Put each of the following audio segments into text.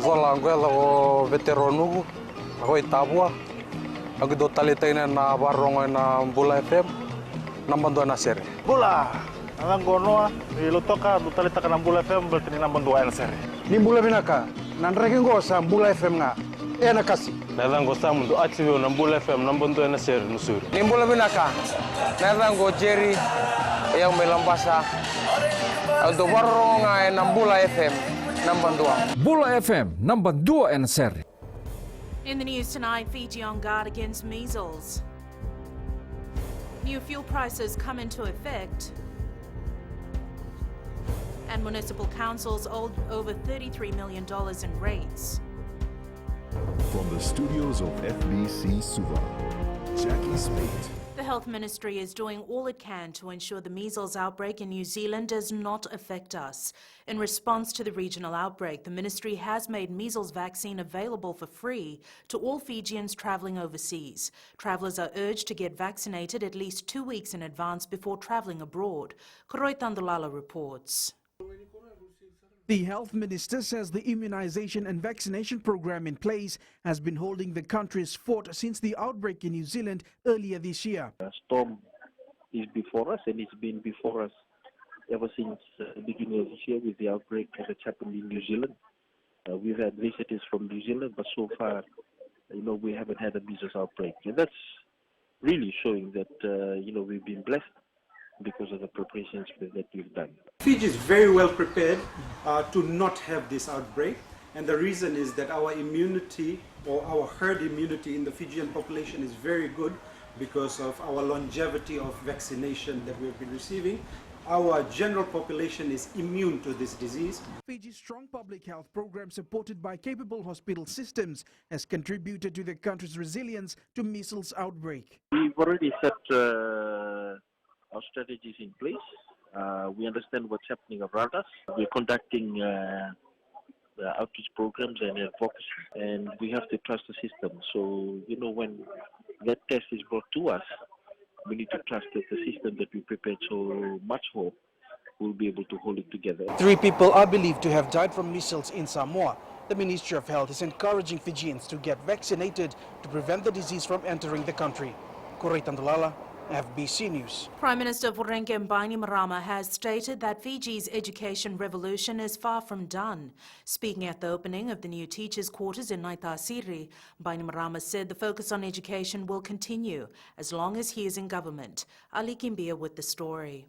Vola anguela o veteranu, ako itabua. Ako do talitay na nabarong na Bula FM, nambando na sir. Bula, alang gono ilutoka do talita ka ng Bula FM berarti ni nambando na sir. Ni Bula binaka, nanreken go sa Bula FM nga. Na kasi. Nalang go sa mundo atibyo ng Bula FM nambando na sir nusur. Ni Bula binaka, nalang go Jerry, yang may lambasa. Do barong ng Bula FM, nambando. Bula FM, nambando na sir. In the news tonight, Fiji on guard against measles. New fuel prices come into effect. And municipal councils owed over $33 million in rates. From the studios of FBC Suva, Jackie Smith. The Health Ministry is doing all it can to ensure the measles outbreak in New Zealand does not affect us. In response to the regional outbreak, the ministry has made measles vaccine available for free to all Fijians travelling overseas. Travellers are urged to get vaccinated at least 2 weeks in advance before travelling abroad. Koroi Tandulala reports. The health minister says the immunization and vaccination program in place has been holding the country's fort since the outbreak in New Zealand earlier this year. A storm is before us, and it's been before us ever since the beginning of this year with the outbreak that's happened in New Zealand. We've had visitors from New Zealand, but so far, we haven't had a measles outbreak. And that's really showing that, we've been blessed because of the preparations that we've done. Fiji is very well prepared to not have this outbreak, and the reason is that our immunity or our herd immunity in the Fijian population is very good because of our longevity of vaccination that we've been receiving. Our general population is immune to this disease. Fiji's strong public health program supported by capable hospital systems has contributed to the country's resilience to measles outbreak. We've already set our strategies in place. We understand what's happening around us. We're conducting outreach programs and advocacy, and we have to trust the system. So, when that test is brought to us, we need to trust that the system that we prepared so much for will be able to hold it together. 3 people are believed to have died from measles in Samoa. The Ministry of Health is encouraging Fijians to get vaccinated to prevent the disease from entering the country. Koroi Tandulala, FBC News. Prime Minister Vorenke Bainimarama has stated that Fiji's education revolution is far from done. Speaking at the opening of the new teachers' quarters in Naitasiri, Bainimarama said the focus on education will continue as long as he is in government. Ali Kimbia with the story.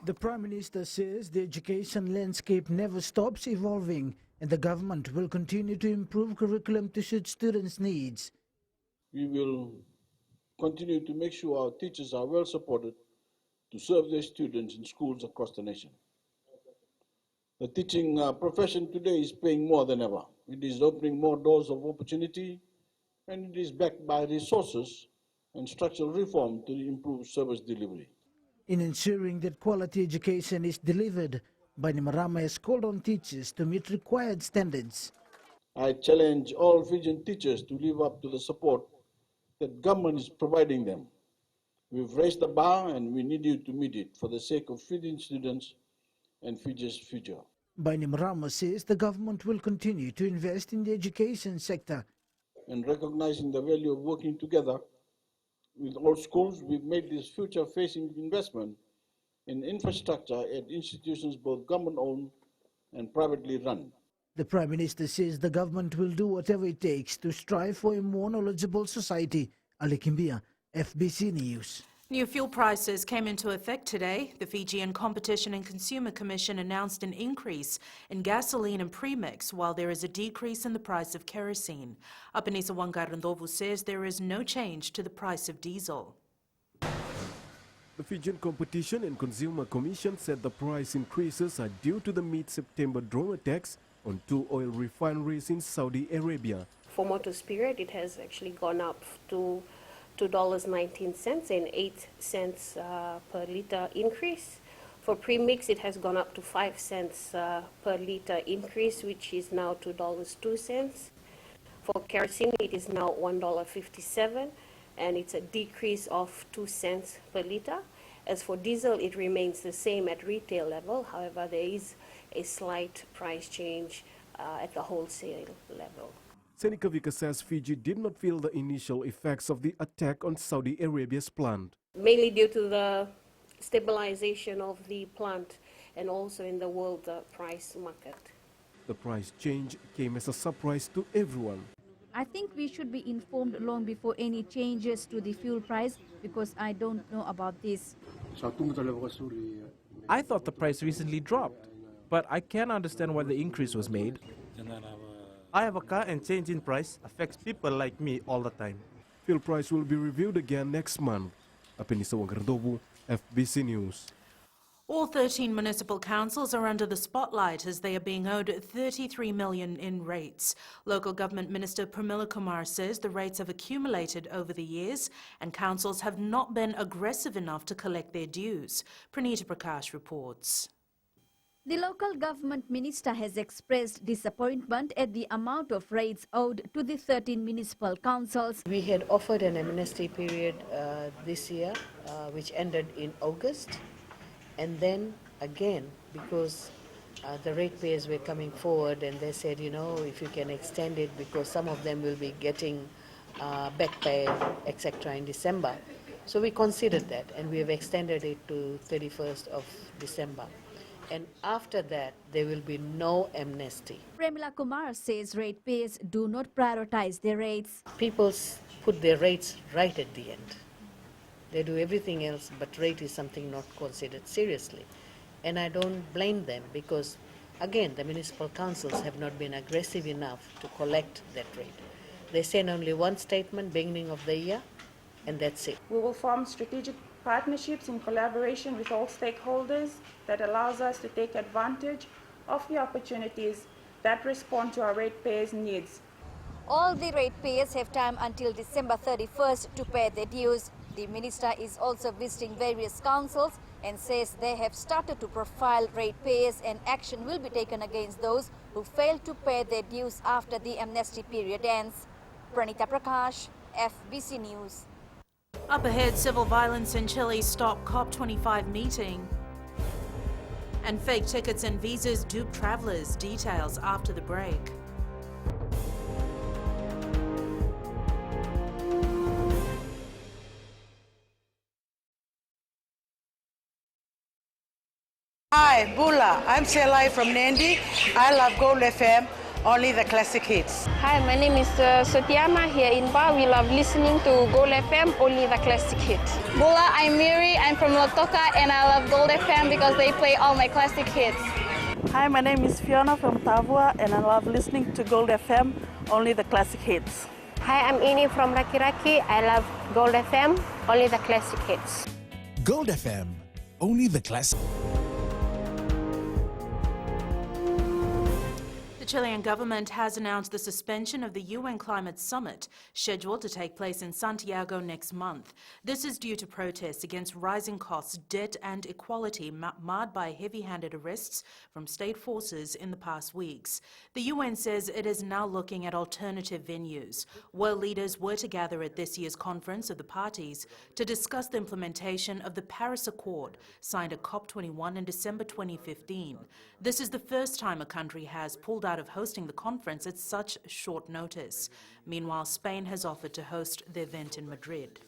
The Prime Minister says the education landscape never stops evolving and the government will continue to improve curriculum to suit students' needs. We will continue to make sure our teachers are well supported to serve their students in schools across the nation. The teaching profession today is paying more than ever. It is opening more doors of opportunity, and it is backed by resources and structural reform to improve service delivery. In ensuring that quality education is delivered, Bainimarama has called on teachers to meet required standards. I challenge all Fijian teachers to live up to the support that government is providing them. We've raised the bar and we need you to meet it for the sake of Fijian students and Fiji's future. Bainimarama says the government will continue to invest in the education sector. And recognizing the value of working together with all schools, we've made this future-facing investment in infrastructure at institutions both government-owned and privately run. The Prime Minister says the government will do whatever it takes to strive for a more knowledgeable society. Ali Kimbia, FBC News. New fuel prices came into effect today. The Fijian Competition and Consumer Commission announced an increase in gasoline and premix, while there is a decrease in the price of kerosene. Apanisa Wangarandovu says there is no change to the price of diesel. The Fijian Competition and Consumer Commission said the price increases are due to the mid-September drone attacks on 2 oil refineries in Saudi Arabia. For motor spirit, it has actually gone up to $2.19 and 8 cents per litre increase. For premix, it has gone up to 5 cents per litre increase, which is now $2.02. For kerosene, it is now $1.57, and it's a decrease of 2 cents per litre. As for diesel, it remains the same at retail level. However, there is a slight price change at the wholesale level. Senika Vika says Fiji did not feel the initial effects of the attack on Saudi Arabia's plant. Mainly due to the stabilization of the plant and also in the world price market. The price change came as a surprise to everyone. I think we should be informed long before any changes to the fuel price because I don't know about this. I thought the price recently dropped, but I can understand why the increase was made. I have a car and change in price affects people like me all the time. Fuel price will be reviewed again next month. Apenisa Wangardobu, FBC News. All 13 municipal councils are under the spotlight as they are being owed $33 million in rates. Local Government Minister Pramila Kumar says the rates have accumulated over the years and councils have not been aggressive enough to collect their dues. Pranita Prakash reports. The local government minister has expressed disappointment at the amount of rates owed to the 13 municipal councils. We had offered an amnesty period this year, which ended in August. And then again, because the ratepayers were coming forward and they said, you know, if you can extend it because some of them will be getting back pay, etc. in December. So we considered that and we have extended it to 31st of December. And after that, there will be no amnesty. Pramila Kumar says ratepayers do not prioritize their rates. People put their rates right at the end. They do everything else, but rate is something not considered seriously. And I don't blame them because, again, the municipal councils have not been aggressive enough to collect that rate. They send only one statement beginning of the year, and that's it. We will form strategic partnerships in collaboration with all stakeholders that allows us to take advantage of the opportunities that respond to our ratepayers' needs. All the ratepayers have time until December 31st to pay their dues. The minister is also visiting various councils and says they have started to profile ratepayers and action will be taken against those who fail to pay their dues after the amnesty period ends. Pranita Prakash, FBC News. Up ahead, civil violence in Chile stopped COP25 meeting. And fake tickets and visas dupe travellers. Details after the break. Hi, Bula. I'm Selai from Nandi. I love Gold FM, only the classic hits. Hi, my name is Sotiama here in Ba. We love listening to Gold FM, only the classic hits. Bula, I'm Miri. I'm from Lotoka and I love Gold FM because they play all my classic hits. Hi, my name is Fiona from Tavua and I love listening to Gold FM, only the classic hits. Hi, I'm Ini from Raki Raki. I love Gold FM, only the classic hits. Gold FM, only the classic. The Chilean government has announced the suspension of the UN Climate Summit, scheduled to take place in Santiago next month. This is due to protests against rising costs, debt and equality marred by heavy-handed arrests from state forces in the past weeks. The UN says it is now looking at alternative venues. World leaders were to gather at this year's conference of the parties to discuss the implementation of the Paris Accord, signed at COP21 in December 2015. This is the first time a country has pulled out of hosting the conference at such short notice. Meanwhile, Spain has offered to host the event in Madrid.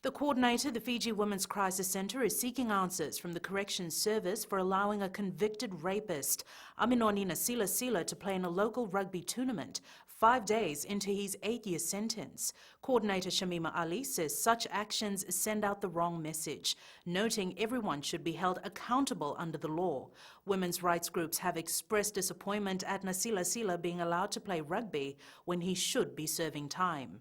The coordinator of the Fiji Women's Crisis Centre is seeking answers from the Corrections Service for allowing a convicted rapist, Aminoni Nasila Sila, to play in a local rugby tournament 5 days into his 8-year sentence. Coordinator Shamima Ali says such actions send out the wrong message, noting everyone should be held accountable under the law. Women's rights groups have expressed disappointment at Nasila Sila being allowed to play rugby when he should be serving time.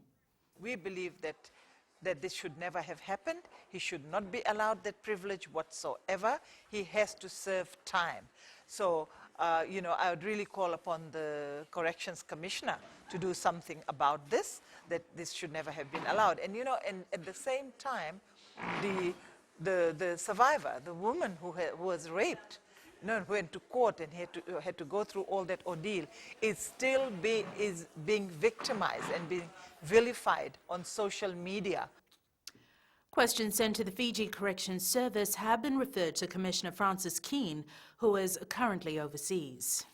We believe that this should never have happened. He should not be allowed that privilege whatsoever. He has to serve time. So, I would really call upon the Corrections Commissioner to do something about this, that this should never have been allowed. And, and at the same time, the survivor, the woman who was raped, who went to court and had to go through all that ordeal, is still being victimized and being vilified on social media. Questions sent to the Fiji Corrections Service have been referred to Commissioner Francis Keane, who is currently overseas.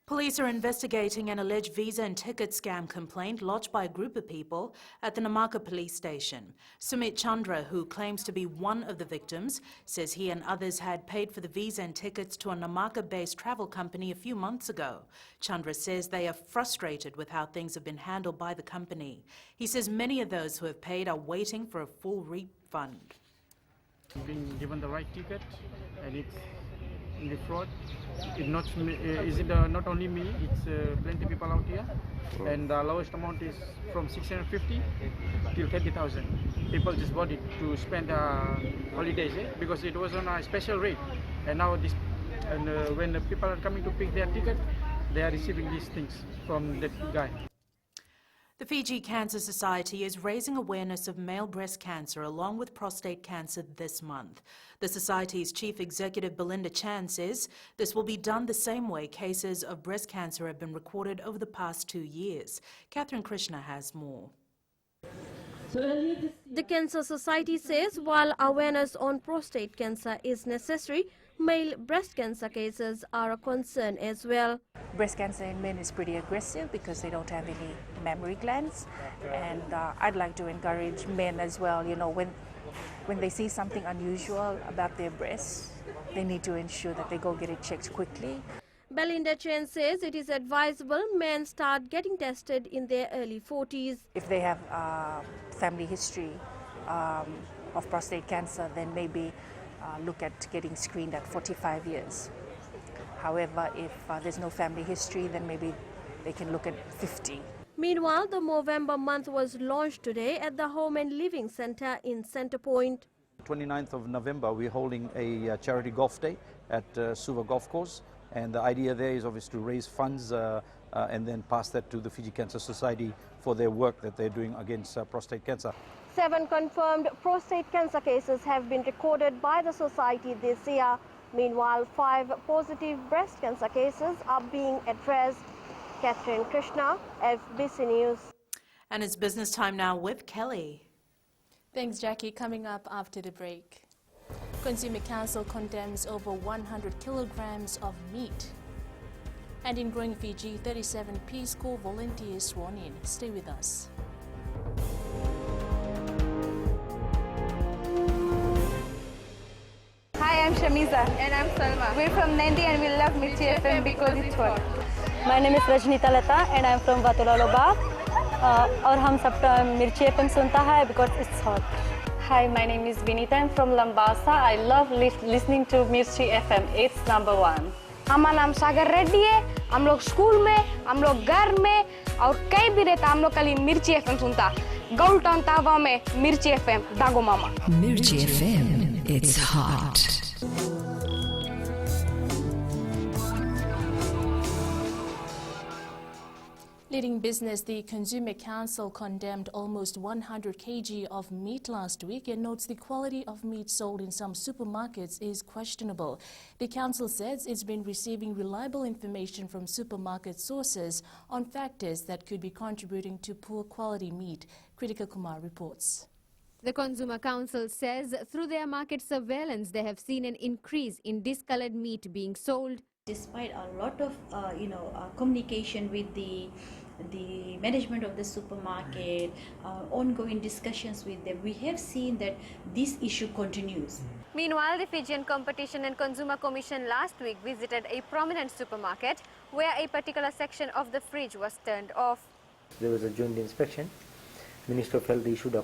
Police are investigating an alleged visa and ticket scam complaint lodged by a group of people at the Namaka police station. Sumit Chandra, who claims to be one of the victims, says he and others had paid for the visa and tickets to a Namaka-based travel company a few months ago. Chandra says they are frustrated with how things have been handled by the company. He says many of those who have paid are waiting for a full refund. Being given the right ticket, and it's in the fraud. Not only me, it's plenty of people out here, and the lowest amount is from 650 till 30,000. People just bought it to spend holidays, because it was on a special rate, and now when the people are coming to pick their ticket, they are receiving these things from that guy. The Fiji Cancer Society is raising awareness of male breast cancer along with prostate cancer this month. The Society's Chief Executive Belinda Chan says this will be done the same way cases of breast cancer have been recorded over the past 2 years. Catherine Krishna has more. The Cancer Society says while awareness on prostate cancer is necessary, male breast cancer cases are a concern as well. Breast cancer in men is pretty aggressive because they don't have any mammary glands, and I'd like to encourage men as well, when they see something unusual about their breasts, they need to ensure that they go get it checked quickly. Belinda Chen says it is advisable men start getting tested in their early 40s. If they have family history of prostate cancer, then maybe look at getting screened at 45 years. However, if there's no family history, then maybe they can look at 50. Meanwhile, the Movember month was launched today at the Home and Living Centre in Centre Point. 29th of November, we're holding a charity golf day at Suva Golf Course. And the idea there is obviously to raise funds and then pass that to the Fiji Cancer Society for their work that they're doing against prostate cancer. 7 confirmed prostate cancer cases have been recorded by the Society this year. Meanwhile, 5 positive breast cancer cases are being addressed. Catherine Krishna, FBC News. And it's business time now with Kelly. Thanks, Jackie. Coming up after the break. Consumer Council condemns over 100 kilograms of meat. And in growing Fiji, 37 Peace Corps volunteers sworn in. Stay with us. Hi, I'm Shamiza. And I'm Salma. We're from Nandi and we love Mirchi FM because it's hot. My name is Rajnita Lata and I'm from Vatula Lobab. और हम सब मिर्ची FM सुनता है because it's hot. Hi, my name is Vinita. I'm from Lambasa. I love listening to Mirchi FM. It's #1. हमारा नाम सागर रेड्डी है. हम लोग स्कूल में, हम लोग घर में और कहीं भी रहता हम लोग खाली मिर्ची FM सुनता. Gold Town तावा में मिर्ची FM दागो मामा. Mirchi FM. It's hot. Leading business, the Consumer Council condemned almost 100 kg of meat last week and notes the quality of meat sold in some supermarkets is questionable. The council says it's been receiving reliable information from supermarket sources on factors that could be contributing to poor quality meat. Kritika Kumar reports. The Consumer Council says through their market surveillance, they have seen an increase in discolored meat being sold. Despite a lot of communication with the management of the supermarket, ongoing discussions with them, we have seen that this issue continues. Meanwhile, the Fijian Competition and Consumer Commission last week visited a prominent supermarket where a particular section of the fridge was turned off. There was a joint inspection. Minister of Health issued a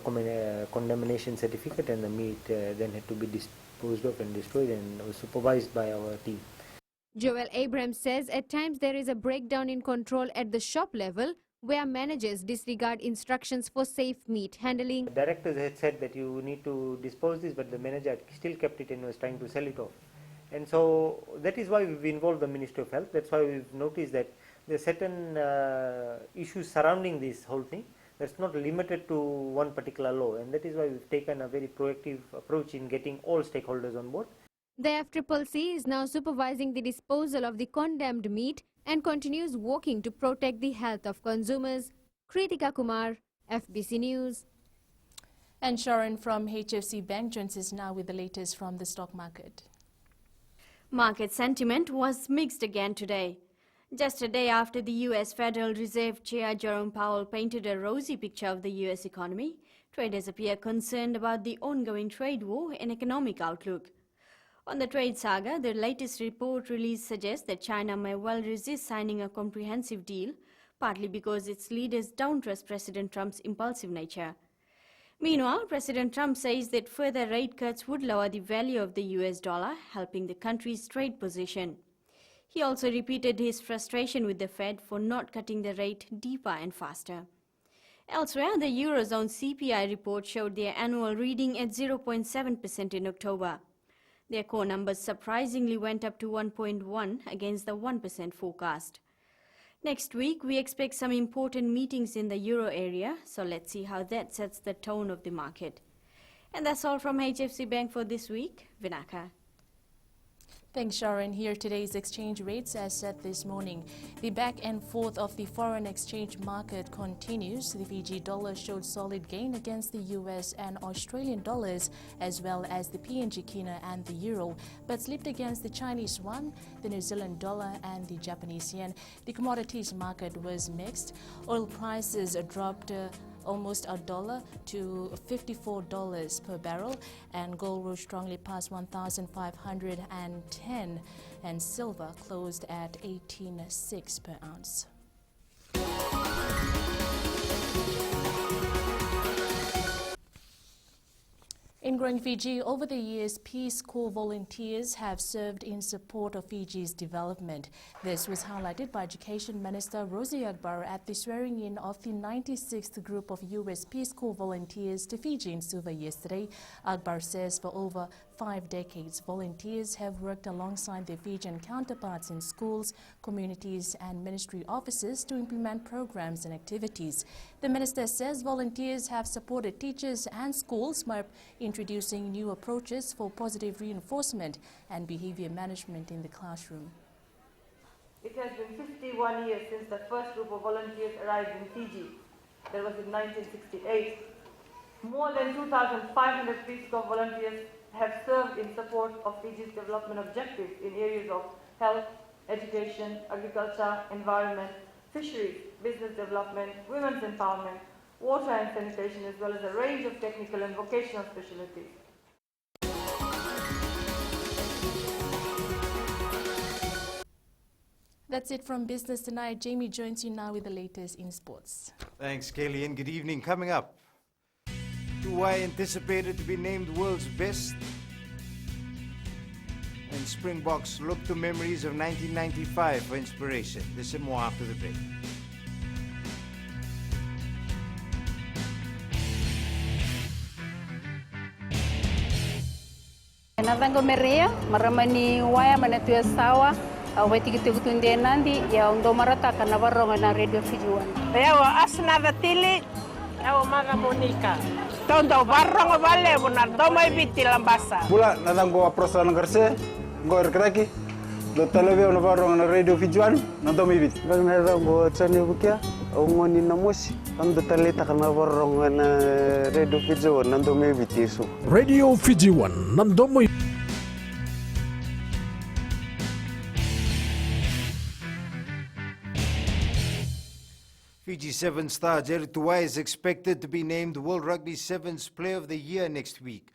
condemnation certificate, and the meat then had to be disposed of and destroyed, and was supervised by our team. Joel Abrams says at times there is a breakdown in control at the shop level where managers disregard instructions for safe meat handling. The directors had said that you need to dispose this, but the manager still kept it and was trying to sell it off. And so that is why we've involved the Ministry of Health. That's why we've noticed that there are certain issues surrounding this whole thing. That's not limited to one particular law, and that is why we've taken a very proactive approach in getting all stakeholders on board. The FCCC is now supervising the disposal of the condemned meat and continues working to protect the health of consumers. Kritika Kumar, FBC News. And Sharon from HFC Bank joins us now with the latest from the stock market. Market sentiment was mixed again today. Just a day after the U.S. Federal Reserve Chair Jerome Powell painted a rosy picture of the U.S. economy, traders appear concerned about the ongoing trade war and economic outlook. On the trade saga, the latest report release suggests that China may well resist signing a comprehensive deal, partly because its leaders don't trust President Trump's impulsive nature. Meanwhile, President Trump says that further rate cuts would lower the value of the US dollar, helping the country's trade position. He also repeated his frustration with the Fed for not cutting the rate deeper and faster. Elsewhere, the Eurozone CPI report showed their annual reading at 0.7% in October. Their core numbers surprisingly went up to 1.1 against the 1% forecast. Next week, we expect some important meetings in the euro area, so let's see how that sets the tone of the market. And that's all from HFC Bank for this week. Vinaka. Thanks, Sharon. Here today's exchange rates as set this morning. The back and forth of the foreign exchange market continues. The Fiji dollar showed solid gain against the US and Australian dollars, as well as the PNG kina and the euro, but slipped against the Chinese yuan, the New Zealand dollar and the Japanese yen. The commodities market was mixed. Oil prices dropped almost $1 to $54 per barrel, and gold rose strongly past 1,510, and silver closed at 18.6 per ounce. In growing Fiji, over the years, Peace Corps volunteers have served in support of Fiji's development. This was highlighted by Education Minister Rosie Akbar at the swearing-in of the 96th group of U.S. Peace Corps volunteers to Fiji in Suva yesterday. Akbar says for over 5 decades, volunteers have worked alongside their Fijian counterparts in schools, communities and ministry offices to implement programs and activities. The minister says volunteers have supported teachers and schools by introducing new approaches for positive reinforcement and behavior management in the classroom. It has been 51 years since the first group of volunteers arrived in Fiji. That was in 1968. More than 2,500 Peace Corps volunteers have served in support of Fiji's development objectives in areas of health, education, agriculture, environment, fisheries, business development, women's empowerment, water and sanitation, as well as a range of technical and vocational specialties. That's it from Business Tonight. Jamie joins you now with the latest in sports. Thanks, Kaylee, and good evening. Coming up, Tuwai anticipated to be named world's best, and Springboks look to memories of 1995 for inspiration. This and more after the break. Natango meria maramani waya manatu sawa aweti kitunde nandi ya ndo marata kana baronga na radio Fijian. Yawa asna datili yawa maga Monica. Tondo baronga vale bunar domai biti lambasa. Bula natango aprosa ngarse ngor kraki do televio na baronga na radio Fijian na domai biti. Natango chani bukia ngoni na mosi ando taleta kana baronga na radio Fijian na domai biti so. Radio Fijian na domai. Fiji Sevens star Jerry Tuwai is expected to be named World Rugby Sevens Player of the Year next week.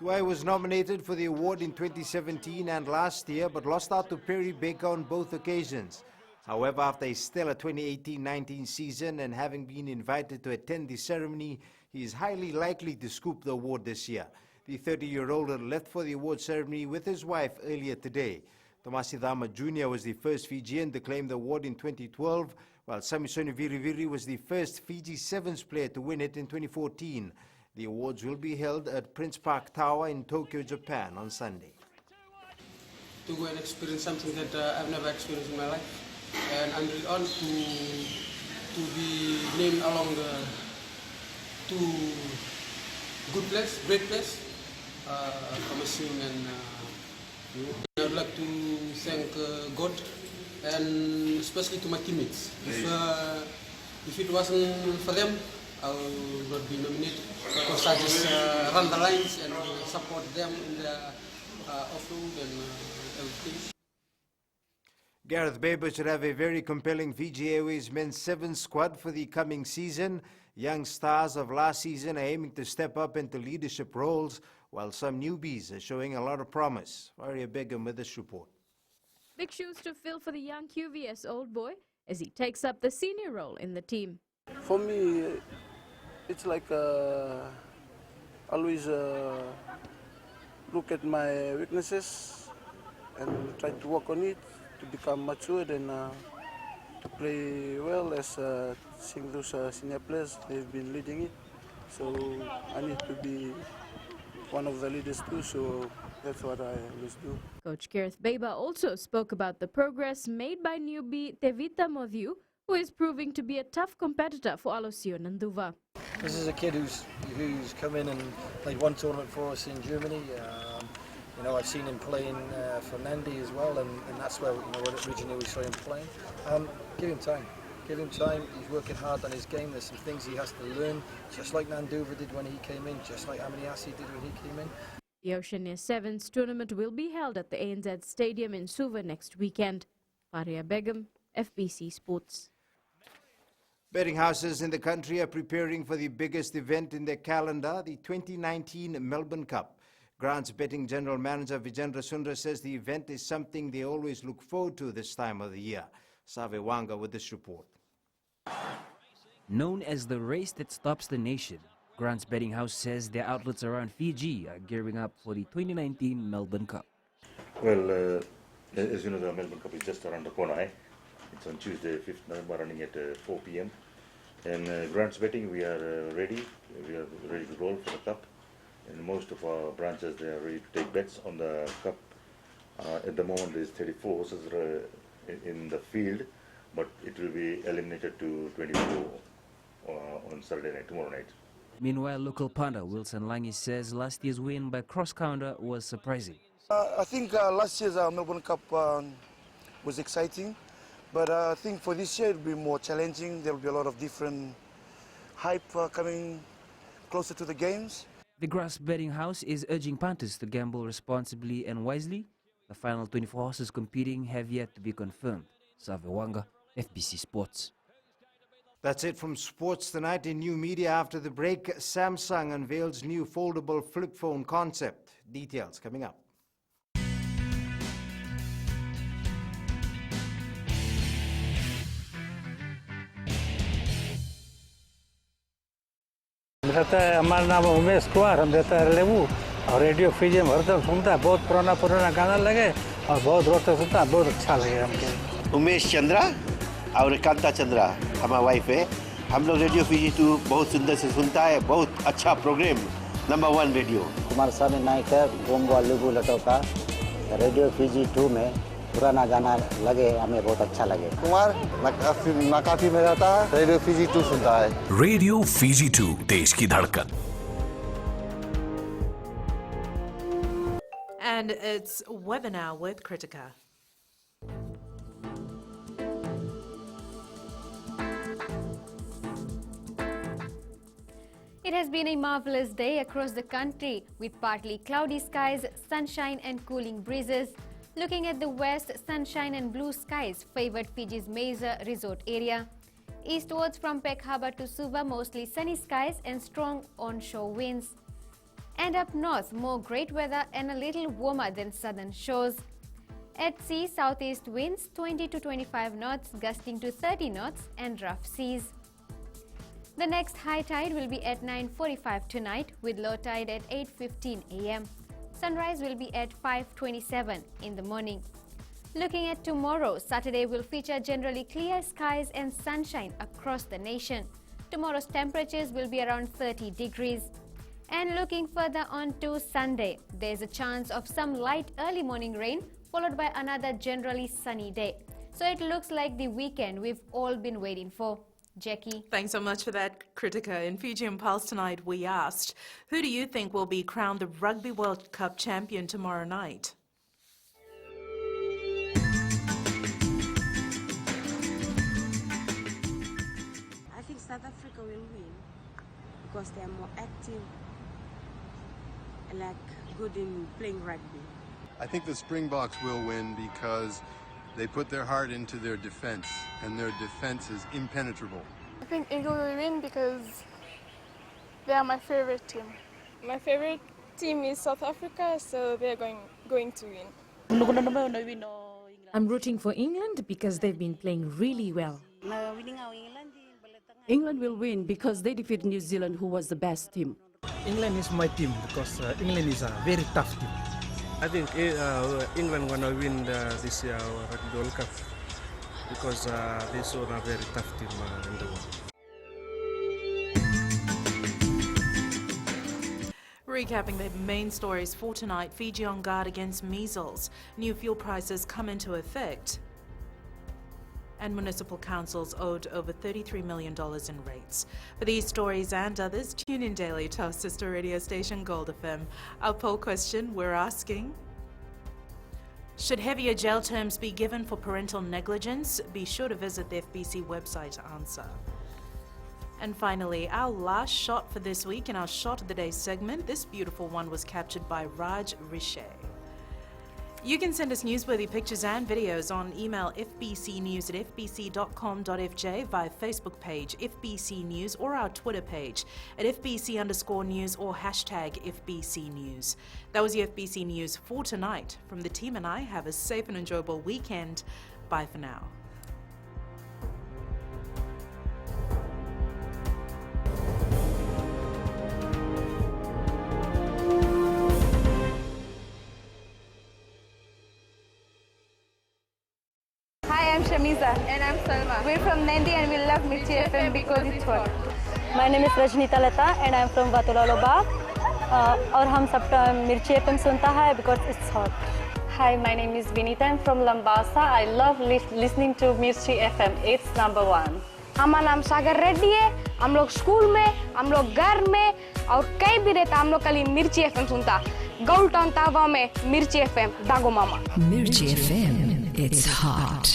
Tuwai was nominated for the award in 2017 and last year, but lost out to Perry Baker on both occasions. However, after a stellar 2018-19 season and having been invited to attend the ceremony, he is highly likely to scoop the award this year. The 30-year-old left for the award ceremony with his wife earlier today. Tomasi Dama Jr. was the first Fijian to claim the award in 2012, while Samisoni Viriviri was the first Fiji Sevens player to win it in 2014. The awards will be held at Prince Park Tower in Tokyo, Japan on Sunday. To go and experience something that I've never experienced in my life. And I'm really honored to be named along the two good players, great players, Thomasin and I would like to thank God and especially to my teammates. If it wasn't for them, I would not be nominated because I just run the lines and support them in the off-road and everything. Gareth Baber should have a very compelling Fiji Airways men's 7 squad for the coming season. Young stars of last season are aiming to step up into leadership roles, while some newbies are showing a lot of promise. Faria Begum with this report. Big shoes to fill for the young QVS old boy as he takes up the senior role in the team. For me, it's like always look at my weaknesses and try to work on it to become matured and to play well as seeing those senior players. They've been leading it, so I need to be one of the leaders too, so that's what I always do. Coach Gareth Baber also spoke about the progress made by newbie Tevita Modhiu, who is proving to be a tough competitor for Alosio Nanduva. This is a kid who's come in and played one tournament for us in Germany. You know, I've seen him playing for Nandi as well, and that's where originally we saw him playing. Give him time. Give him time. He's working hard on his game. There's some things he has to learn, just like Nanduva did when he came in, just like Amaniasi did when he came in. The Oceania Sevens tournament will be held at the ANZ Stadium in Suva next weekend. Faria Begum, FBC Sports. Betting houses in the country are preparing for the biggest event in their calendar, the 2019 Melbourne Cup. Grants Betting General Manager Vijendra Sundar says the event is something they always look forward to this time of the year. Save Wanga with this report. Known as the race that stops the nation, Grants Betting House says their outlets around Fiji are gearing up for the 2019 Melbourne Cup. Well, as you know, the Melbourne Cup is just around the corner. It's on Tuesday, 5th November, running at 4 p.m. And Grants Betting, we are ready. We are ready to roll for the Cup. And most of our branches, they are ready to take bets on the Cup. At the moment, there's 34 horses in the field, but it will be eliminated to 24 on Saturday night, tomorrow night. Meanwhile, local punter Wilson Langi says last year's win by cross-country was surprising. I think last year's Melbourne Cup was exciting, but I think for this year it will be more challenging. There will be a lot of different hype coming closer to the games. The Grass Betting House is urging punters to gamble responsibly and wisely. The final 24 horses competing have yet to be confirmed. Save Wanga, FBC Sports. That's it from sports tonight. In new media after the break, Samsung unveils new foldable flip phone concept. Details coming up. रहता है। हमारा नाम उमेश कुमार, हम रहता है रेमू और radio Fiji में हरदम सुनता है। बहुत पुराना गाना लगे और बहुत रोचक सुनता है, बहुत अच्छा लगे हमको। उमेश चंद्रा और कांता चंद्रा हमारा वाइफ है। हम लोग रेडियो फिजी 2 बहुत सुंदर से सुनता है, बहुत अच्छा प्रोग्राम, नंबर 1 रेडियो। कुमार स्वामी नायक है, गोंगवा लुगु लटोका। रेडियो फिजी 2 में पुराना गाना लगे, हमें बहुत अच्छा लगे। कुमार नाकाफी में रहता है, रेडियो फिजी 2 सुनता है। रेडियो फिजी 2, देश की धड़कन। And it's Weather Now with Kritika. It has been a marvelous day across the country with partly cloudy skies, sunshine and cooling breezes. Looking at the west, sunshine and blue skies favored Fiji's major resort area. Eastwards from Peck Harbour to Suva, mostly sunny skies and strong onshore winds. And up north, more great weather and a little warmer than southern shores. At sea, southeast winds 20 to 25 knots, gusting to 30 knots and rough seas. The next high tide will be at 9:45 tonight with low tide at 8:15 a.m. Sunrise will be at 5:27 in the morning. Looking at tomorrow, Saturday will feature generally clear skies and sunshine across the nation. Tomorrow's temperatures will be around 30 degrees. And looking further on to Sunday, there's a chance of some light early morning rain followed by another generally sunny day. So it looks like the weekend we've all been waiting for. Jackie. Thanks so much for that, Kritika. In Fijian Pulse tonight, we asked, who do you think will be crowned the Rugby World Cup champion tomorrow night? I think South Africa will win because they are more active and good in playing rugby. I think the Springboks will win because They put their heart into their defense, and their defense is impenetrable. I think England will win because they are my favorite team. My favorite team is South Africa, so they're going to win. I'm rooting for England because they've been playing really well. England will win because they defeated New Zealand, who was the best team. England is my team because England is a very tough team. I think England gonna win this year Rugby World Cup because they saw a very tough team in the world. Recapping the main stories for tonight, Fiji on guard against measles. New fuel prices come into effect. And municipal councils owed over $33 million in rates. For these stories and others, tune in daily to our sister radio station Gold FM. Our poll question, we're asking, should heavier jail terms be given for parental negligence? Be sure to visit the FBC website to answer. And finally, our last shot for this week in our Shot of the Day segment. This beautiful one was captured by Raj Rishe. You can send us newsworthy pictures and videos on email fbcnews@fbc.com.fj, via Facebook page FBC News, or our Twitter page at FBC_news or hashtag FBC News. That was the FBC News for tonight. From the team and I, have a safe and enjoyable weekend. Bye for now. Hi, I'm Shamiza. And I'm Salma. We're from Nandi and we love Mirchi FM because it's hot. My name is Rajnita Lata and I'm from Vatulaloba. और हम सब मिर्ची FM सुनता है because it's hot. Hi, my name is Vinita. I'm from Lambasa. I love listening to Mirchi FM. It's #1. हमारा नाम सागर रेड्डी है. हम लोग स्कूल में, हम लोग घर में और कहीं भी रहता हम लोग कल मिर्ची FM सुनता. गोल्ड टाउन तावा में मिर्ची FM दागो मामा. Mirchi FM, it's hot.